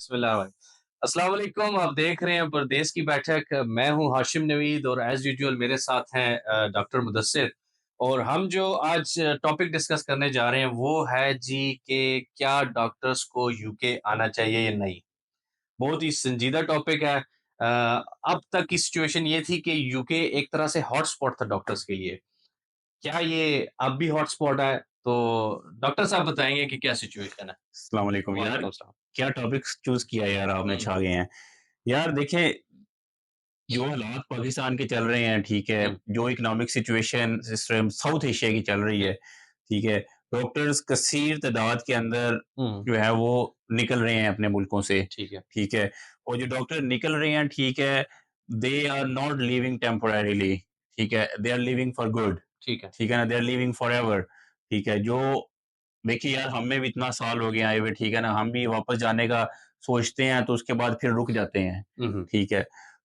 बिस्मिल्लाह भाई। अस्सलाम वालेकुम, आप देख रहे हैं परदेस की बैठक। मैं हूँ हाशिम नवीद और एज़ यूजुअल मेरे साथ हैं डॉक्टर मुदस्सिर। और हम जो आज टॉपिक डिस्कस करने जा रहे हैं वो है जी कि क्या डॉक्टर्स को यूके आना चाहिए या नहीं? बहुत ही संजीदा टॉपिक है। अब तक की सिचुएशन ये थी कि यूके एक तरह से हॉटस्पॉट था डॉक्टर्स के लिए। क्या ये अब भी हॉटस्पॉट है? तो डॉक्टर साहब बताएँगे कि क्या सिचुएशन है? अस्सलाम वालेकुम यार, वालेकुम सलाम। क्या टॉपिक्स चूज़ किया यार आपने, हुँ, छा गए हैं। यार देखिए, जो हालात पाकिस्तान के चल रहे हैं, ठीक है, हुँ, जो इकोनॉमिक सिचुएशन इस टाइम साउथ एशिया की चल रही हुँ, है, ठीक है, डॉक्टर्स कसीर तादाद के अंदर हुँ, जो है वो निकल रहे हैं अपने मुल्कों से, ठीक है, ठीक है, और जो डॉक्टर निकल रहे हैं, ठीक है, they are not living temporarily, ठीक है, they are living for good, ठीक है। ठीक है ना, दे आर लिविंग फॉरएवर, ठीक है, जो देखिए यार हमें भी इतना साल हो गया आए हुए, ठीक है ना, हम भी वापस जाने का सोचते हैं तो उसके बाद फिर रुक जाते हैं, हुँ, हुँ, ठीक है।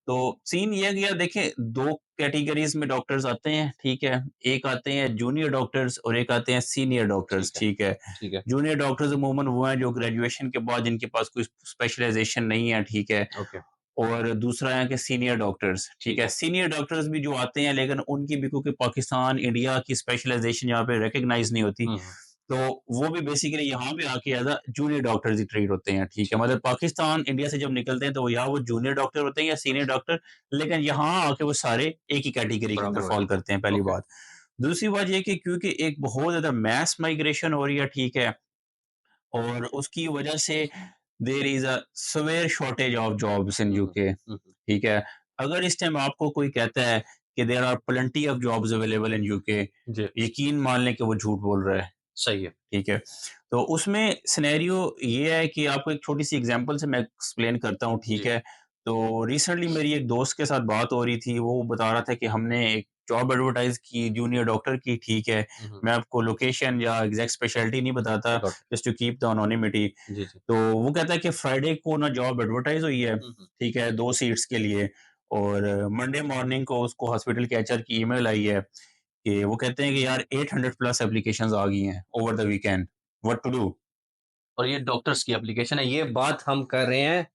तो सीन ये है कि यार देखिए 2 कैटेगरीज़ में डॉक्टर्स आते हैं, ठीक है। एक आते हैं जूनियर डॉक्टर्स और एक आते हैं सीनियर डॉक्टर्स, ठीक है, ठीक है। ठीक है, जूनियर डॉक्टर्स अमूमन वो हैं जो ग्रेजुएशन के बाद जिनके पास कोई स्पेशलाइज़ेशन नहीं है, ठीक है। ओके, और दूसरा है कि सीनियर डॉक्टर्स, ठीक ठीक है। है। सीनियर डॉक्टर्स भी जो आते हैं लेकिन उनकी भी क्योंकि पाकिस्तान, इंडिया की स्पेशलाइज़ेशन यहाँ पे रिकॉग्नाइज़ नहीं होती, हुँ, हुँ, तो वो भी बेसिकली यहाँ पे आके as a junior doctors he treat होते हैं, ठीक है। ठीक है, मतलब पाकिस्तान, इंडिया से जब निकलते हैं तो या वो जूनियर डॉक्टर होते हैं या सीनियर डॉक्टर, लेकिन यहाँ आके वो सारे एक ही कैटेगरी के अंदर बराबर हो फ़ॉल जाता करते हैं, है। पहली ओके, बात। दूसरी बात ये है कि क्योंकि एक बहुत ज़्यादा मैस माइग्रेशन हो रही है, ठीक है, और उसकी वजह से there is a severe shortage of jobs in hmm, hmm, UK, hmm, hmm, ठीक है। अगर इस टाइम आपको कोई कहता है कि there are plenty of jobs available in UK, जी, यकीन मान लें कि वो झूठ बोल रहा है, सही है। ठीक है। तो उसमें सिनेरियो ये है कि आपको एक छोटी-सी एग्ज़ाम्पल से मैं एक्सप्लेन करता हूँ, ठीक जी, है। तो रिसेंटली मेरी एक दोस्त के साथ बात हो रही थी, वो बता रहा था कि हमने एक जॉब एडवर्टाइज़ की जूनियर डॉक्टर की, ठीक है। हुँ, हुँ, मैं आपको लोकेशन या एग्ज़ैक्ट स्पेशलिटी नहीं बताता, got it. Just to keep the anonymity. जी, जी। तो वो कहता है कि फ्राइडे को ना जॉब एडवर्टाइज़ हुई है, हुँ, हुँ, ठीक है, 2 सीट्स के लिए, और मंडे मॉर्निंग को उसको हॉस्पिटल के एचआर की ईमेल आई है कि वो कहते हैं कि यार 800 प्लस एप्लीकेशंस आ गई हैं over the weekend, what to do? और ये डॉक्टर्स की एप्लीकेशन है, ये बात हम कर रहे हैं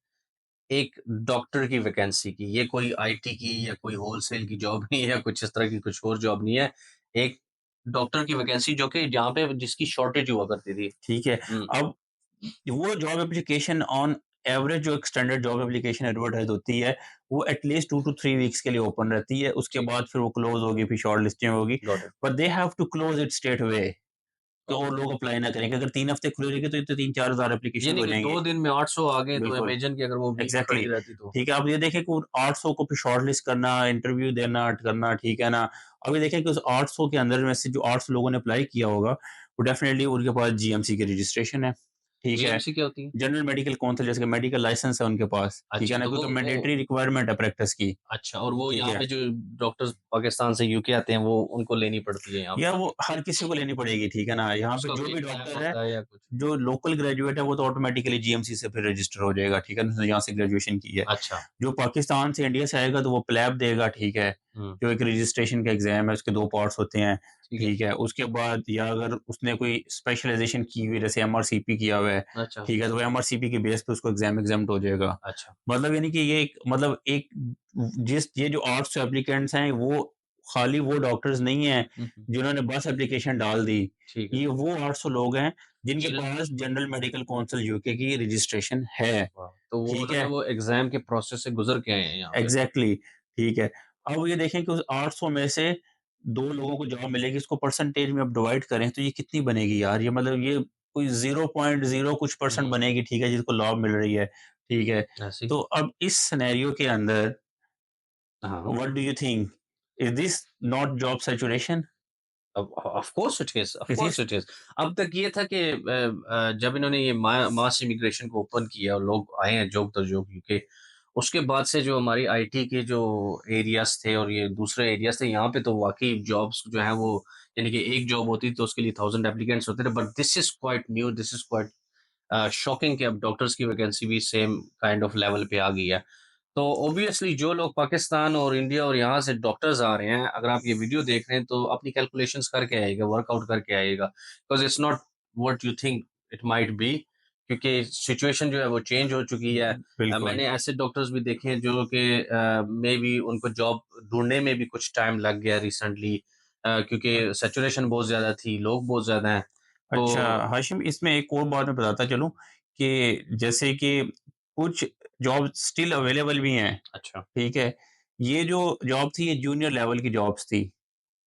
एक डॉक्टर की वैकेंसी की। ये कोई आईटी की या कोई होलसेल की जॉब नहीं है या कुछ इस तरह की कुछ और जॉब नहीं है। एक डॉक्टर की वैकेंसी जो कि जहाँ पे जिसकी शॉर्टेज हुआ करती थी। ठीक है। हुँ, अब वो जॉब एप्लीकेशन ऑन एवरेज जो एक स्टैंडर्ड जॉब एप्लीकेशन एडवर्टाइज़ होती है, वो एटलीस्ट 2 टू 3 वीक्स के लिए ओपन रहती है, उसके ठीक है, बाद फिर वो क्लोज़ होगी, फिर शॉर्ट लिस्टिंग होगी, got it. But they have to close it straight away, तो और लोग अप्लाई ना करें, अगर 3 हफ्ते खुली रहेगी तो ये तो 3-4 हज़ार ये एप्लीकेशंस नहीं हो कि जाएँगे। 2 दिन में 800 आ गए तो बिल्कुल। इमेजिन कि अगर वो वीक एग्ज़ैक्टली, खड़ी रहती तो। ठीक है, अब ये देखें कि उन 800 को फिर शॉर्टलिस्ट करना, इंटरव्यू देना, करना, ठीक है ना? अब ये देखें कि उस 800 के अंदर में से जो 800 लोगों ने अप्लाई किया होगा, वो डेफ़िनिटली उनके पास जीएमसी की रजिस्ट्रेशन है, ठीक है? जीएमसी क्या होती है? जनरल मेडिकल काउंसिल जैसे कि मेडिकल लाइसेंस है उनके पास, ठीक है अच्छा, ना? तो क्योंकि मैंडेटरी रिक्वायरमेंट है प्रैक्टिस की, अच्छा और वो ठीक यहाँ है? पे जो डॉक्टर्स पाकिस्तान से यूके आते हैं वो उनको लेनी पड़ती है यहाँ या पे। वो हर किसी को लेनी पड़ेगी, ठीक है ना? यहाँ पे उसका जो कोई भी कैप डॉक्टर है, होता है या कुछ? जो लोकल ग्रेजुएट है वो तो ऑटोमेटिकली जीएमसी से फिर रजिस्टर हो जाएगा, ठीक है? उसने यहाँ से ग्रेजुएशन की है। अच्छा। जो पाकिस्तान से इंडिया से आएगा तो वो प्लैब देगा, ठीक है? हुँ, जो एक रजिस्ट्रेशन का एग्ज़ाम है, उसके 2 पार्ट्स होते हैं, ठीक है। ठीक है? उसके बाद या अगर उसने कोई स्पेशलाइज़ेशन की हुई है, जैसे एमआरसीपी किया हुआ है, अच्छा, ठीक है? तो वो एमआरसीपी के बेस पे उसको एग्ज़ाम एग्ज़ेम्प्ट हो जाएगा। अच्छा। मतलब यानी कि ये एक मतलब एक जिस ये जो 800 एप्लीकेंट्स हैं, वो खाली वो डॉक्टर्स नहीं हैं, हुँ, हुँ। जिन्होंने बस एप्लीकेशन डाल दी। ठीक है। ये वो 800 लोग हैं, जिनके जिन पास जनरल मेडिकल काउंसिल यूके की रजिस्ट्रेशन है, वाह! तो वो ठीक मतलब है? वो एग्ज़ाम के प्रोसेस से गुज़र के आए हैं यहाँ पे। एग्ज़ैक्टली, ठीक है। अब ये देखें कि उस 800 में से 2 लोगों को जॉब मिलेगी, इसको परसेंटेज में आप डिवाइड करें तो ये कितनी बनेगी यार? ये मतलब ये कोई 0.0 कुछ परसेंट हुँ, बनेगी, ठीक है, जिसको जॉब मिल रही है, ठीक है। ऐसे ही। तो अब इस सिनेरियो के अंदर हाँ। What do you think? Is this not job saturation? अब of course it is, of is course this it is. अब तक ये था कि जब इन्होंने ये मास इमिग्रेशन को ओपन किया और लोग आए हैं जोक तो जोक यूके, उसके बाद से जो हमारी आईटी के जो एरियाज़ थे और ये दूसरे एरियाज़ थे, यहाँ पे तो वाक़ई जॉब्स जो हैं वो यानी कि एक जॉब होती तो उसके लिए 1000 एप्लीकेंट्स होते थे, but this is quite new, this is quite shocking कि अब डॉक्टर्स की वैकेंसी भी सेम काइंड ऑफ लेवल पे आ गई है। तो ऑब्वियसली जो लोग पाकिस्तान और इंडिया और यहाँ से डॉक्टर्स आ रहे हैं, अगर आप ये वीडियो देख रहे हैं तो अपनी कैलकुलेशंस करके आइएगा, वर्कआउट करके आइएगा, because it's not what you think it might be. क्योंकि सिचुएशन जो है वो चेंज हो चुकी है। बिल्कुल। मैंने ऐसे डॉक्टर्स भी देखे हैं जो कि मे बी उनको जॉब ढूँढने में भी कुछ टाइम लग गया रिसेंटली, क्योंकि सैचुरेशन बहुत ज़्यादा थी, लोग बहुत ज़्यादा हैं। अच्छा, तो हाशिम, इसमें एक और बात मैं बताता चलूँ कि जैसे कि कुछ जॉब स्टिल अवेलेबल भी हैं, अच्छा, ठीक है? ये जो जॉब थी, ये जूनियर लेवल की जॉब्स थी।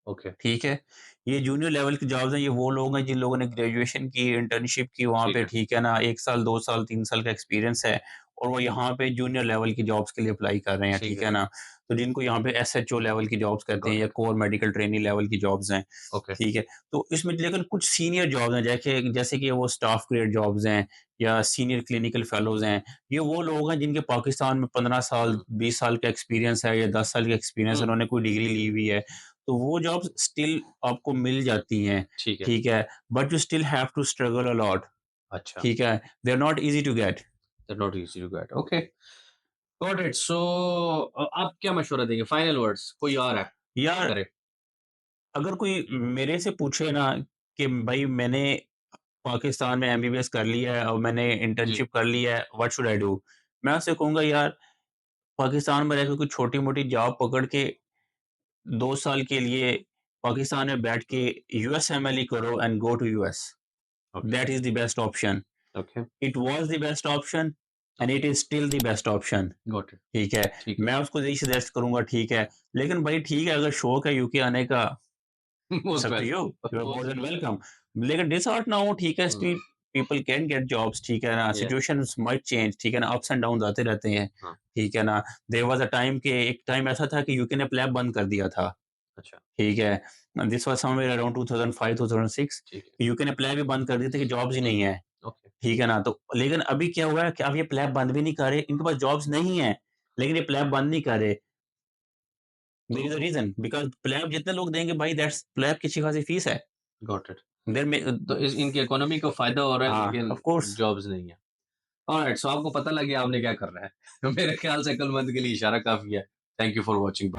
ओके, ठीक है? ये जूनियर लेवल की जॉब्स हैं, ये वो लोग हैं जिन लोगों ने ग्रेजुएशन की, इंटर्नशिप की वहाँ ठीक पे, है, ठीक है ना? 1 साल, 2 साल, 3 साल का एक्सपीरियंस है और वो यहाँ पे जूनियर लेवल की जॉब्स के लिए अप्लाई कर रहे हैं, ठीक ठीक है, है ना? तो जिनको यहाँ पे एसएचओ लेवल की जॉब्स कहते हैं गॉट या it, core medical trainee level की जॉब्स हैं, ओके, ठीक है? तो इसमें लेकिन कुछ सीनियर जॉब्स हैं, जैसे जैसे कि वो स्टाफ ग्रेड जॉब्स हैं या सीनियर क्लिनिकल फेलोज़ हैं। ये वो लोग हैं जिनके पाकिस्तान में 15 साल, हुँ, 20 साल का एक्सपीरियंस है या 10 साल का एक्सपीरियंस है, हुँ, उन्होंने कोई डिग्री ली हुई है। तो वो जॉब्स स्टिल आपको मिल जाती हैं, ठीक है, ठीक है? But you still have to struggle a lot, अच्छा, ठीक है? They are not easy to get. That not easy to get, okay, got it. So आप क्या मशवरा देंगे? फाइनल वर्ड्स कोई और है, यार, करे? अगर कोई मेरे से पूछे ना कि भई मैंने पाकिस्तान में एमबीबीएस कर लिया है और मैंने जी, इंटर्नशिप कर ली है, व्हाट शुड आई डू? मैं उससे कहूँगा, यार, पाकिस्तान में रहकर कोई छोटी-मोटी जॉब पकड़ के 2 साल के लिए पाकिस्तान में बैठ के यूएसएमएलई करो and go to US. Okay, that is the best option. Okay, it was the best option and it is still the best option. Got it, ठीक है? ठीक है, मैं उसको यही सजेस्ट करूँगा, ठीक है। लेकिन भाई ठीक है, अगर शौक है यूके आने का, it's most up to you, you are welcome, more than welcome. लेकिन डिसहार्ट ना हो, ठीक है, hmm, still people can get jobs, ठीक है ना? या, सिचुएशंस माइट चेंज, ठीक है ना? अप्स एंड डाउन्स आते रहते हैं, हाँ, ठीक है ना? देयर वाज़ अ टाइम कि एक टाइम ऐसा था कि यूके ने प्लेब बंद कर दिया था, अच्छा, ठीक है? This was somewhere around 2005-2006। ठीक है, यूके ने प्लेब ही बंद कर दी थी कि जॉब्स ही नहीं ठीक है, है, ओके, ठीक है ना? तो लेकिन अभी क्या हुआ है कि अब ये प्लेब बंद भी नहीं कर रहे, इनके पास जॉब्स नहीं है, लेकिन ये प्लेब बंद नहीं कर रहे। देयर इज़ अ तो रीज़न, बिकॉज़ प्लैब जितने लोग देंगे भाई, दैट्स प्लैब की अच्छी खासी फीस है। Got it. देयर में तो इस इनकी इकोनॉमी को फ़ायदा हो रहा है हाँ, लेकिन ऑफ़ कोर्स। जॉब्स नहीं है। ऑलराइट, सो आपको पता लग गया आपने क्या करना है। मेरे ख्याल से अक्लमंद के लिए इशारा काफ़ी है। Thank you for watching.